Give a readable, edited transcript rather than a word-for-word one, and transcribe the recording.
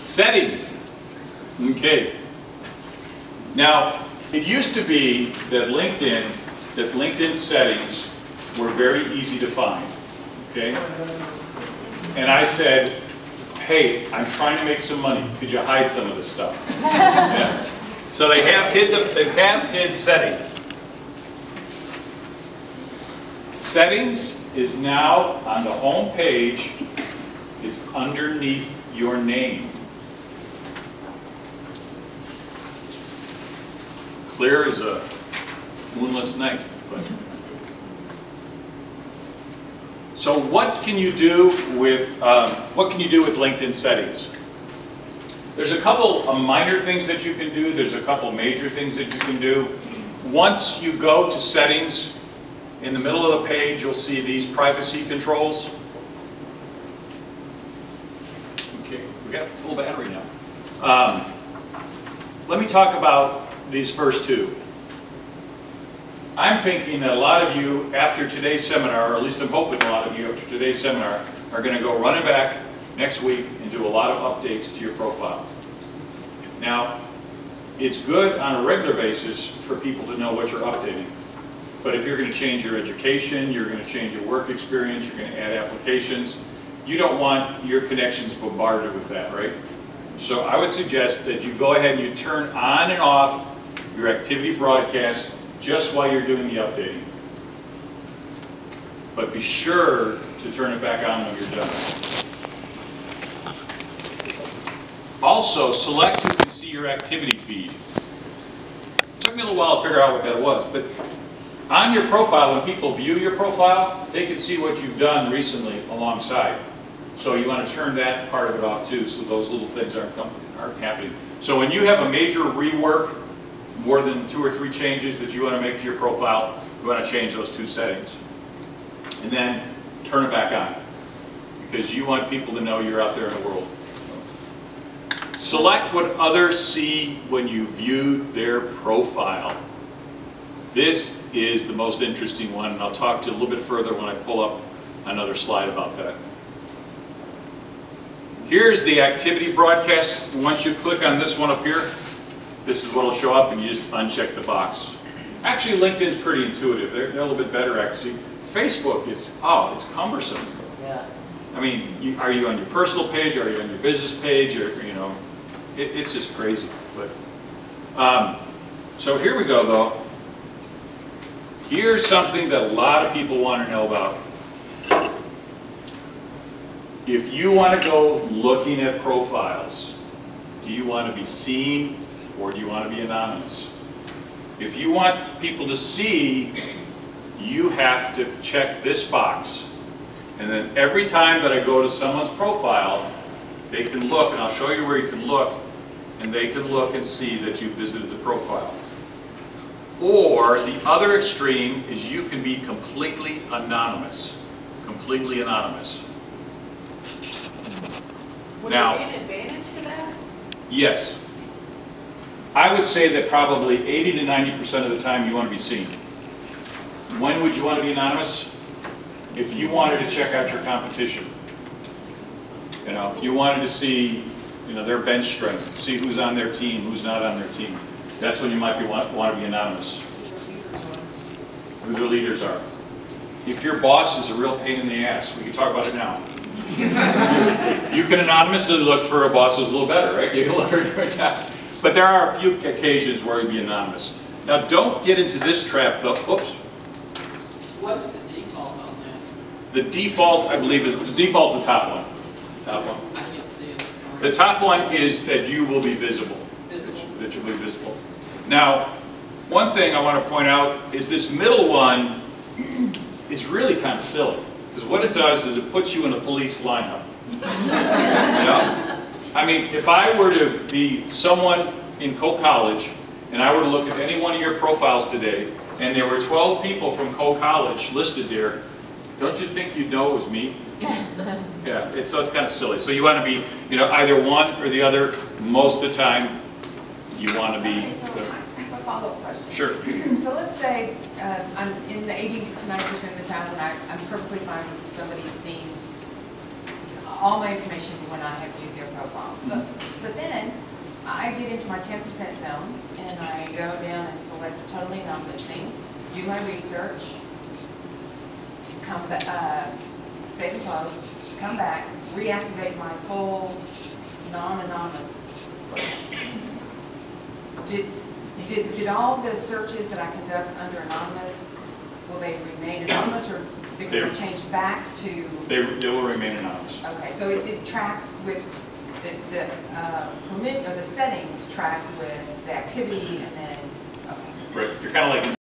Settings. Okay. Now, it used to be that LinkedIn settings were very easy to find. Okay. And I said, hey, I'm trying to make some money. Could you hide some of this stuff? Yeah. So they have hid settings. Settings is now on the home page. It's underneath your name. Clear as a moonless night. But. So what can you do with LinkedIn settings? There's a couple of minor things that you can do. There's a couple major things that you can do. Once you go to settings, in the middle of the page, you'll see these privacy controls. Okay, we got full battery now. Let me talk about these first two. I'm thinking that a lot of you, after today's seminar, or at least I'm hoping a lot of you after today's seminar, are going to go running back next week and do a lot of updates to your profile. Now, it's good on a regular basis for people to know what you're updating. But if you're going to change your education, you're going to change your work experience, you're going to add applications, you don't want your connections bombarded with that, right? So I would suggest that you go ahead and you turn on and off your activity broadcast just while you're doing the updating. But be sure to turn it back on when you're done. Also, select who can see your activity feed. It took me a little while to figure out what that was, but on your profile, when people view your profile, they can see what you've done recently alongside. So you want to turn that part of it off too, so those little things aren't happening. So when you have a major rework, more than 2 or 3 changes that you want to make to your profile, you want to change those 2 settings. And then turn it back on, because you want people to know you're out there in the world. Select what others see when you view their profile. This is the most interesting one, and I'll talk to you a little bit further when I pull up another slide about that. Here's the activity broadcast. Once you click on this one up here, this is what will show up, and you just uncheck the box. Actually, LinkedIn's pretty intuitive. They're a little bit better, actually. Facebook is, it's cumbersome. Yeah. I mean, are you on your personal page? Are you on your business page? Or, you know, it's just crazy. But so here we go, though. Here's something that a lot of people want to know about. If you want to go looking at profiles, do you want to be seen or do you want to be anonymous? If you want people to see, you have to check this box. And then every time that I go to someone's profile, they can look, and I'll show you where you can look, and they can look and see that you visited the profile. Or the other extreme is you can be completely anonymous. Completely anonymous. Would there be an advantage to that? Yes. I would say that probably 80 to 90% of the time you want to be seen. When would you want to be anonymous? If you wanted to check out your competition. You know, if you wanted to see, you know, their bench strength, see who's on their team, who's not on their team. That's when you might want to be anonymous. Who their leaders are. If your boss is a real pain in the ass, we can talk about it now. You can anonymously look for a boss who's a little better, right? You can look for it. But there are a few occasions where you'd be anonymous. Now, don't get into this trap, though. Oops. What is the default on that? The default, I believe, is the default's the top one. Top one. I can't see it. The top one is that you will be visible. Visible. That you'll be visible. Now, one thing I want to point out is this middle one is really kind of silly. Because what it does is it puts you in a police lineup. You know? I mean, if I were to be someone in Cole College, and I were to look at any one of your profiles today, and there were 12 people from Cole College listed there, don't you think you'd know it was me? Yeah, so it's kind of silly. So you want to be, you know, either one or the other. Most of the time, you want to be. Okay, so I have a follow-up question. Sure. So let's say I'm in the 80 to 90% of the time when I'm perfectly fine with somebody seeing all my information when I have viewed their profile. But I get into my 10% zone and I go down and select totally non-listing, do my research, come back, save and close, come back, reactivate my full non-anonymous. Did all the searches that I conduct under anonymous, will they remain anonymous, or because I changed back to? They will remain anonymous. Okay, so it tracks with the permit, or the settings track with the activity, and then, okay. Right, you're kind of like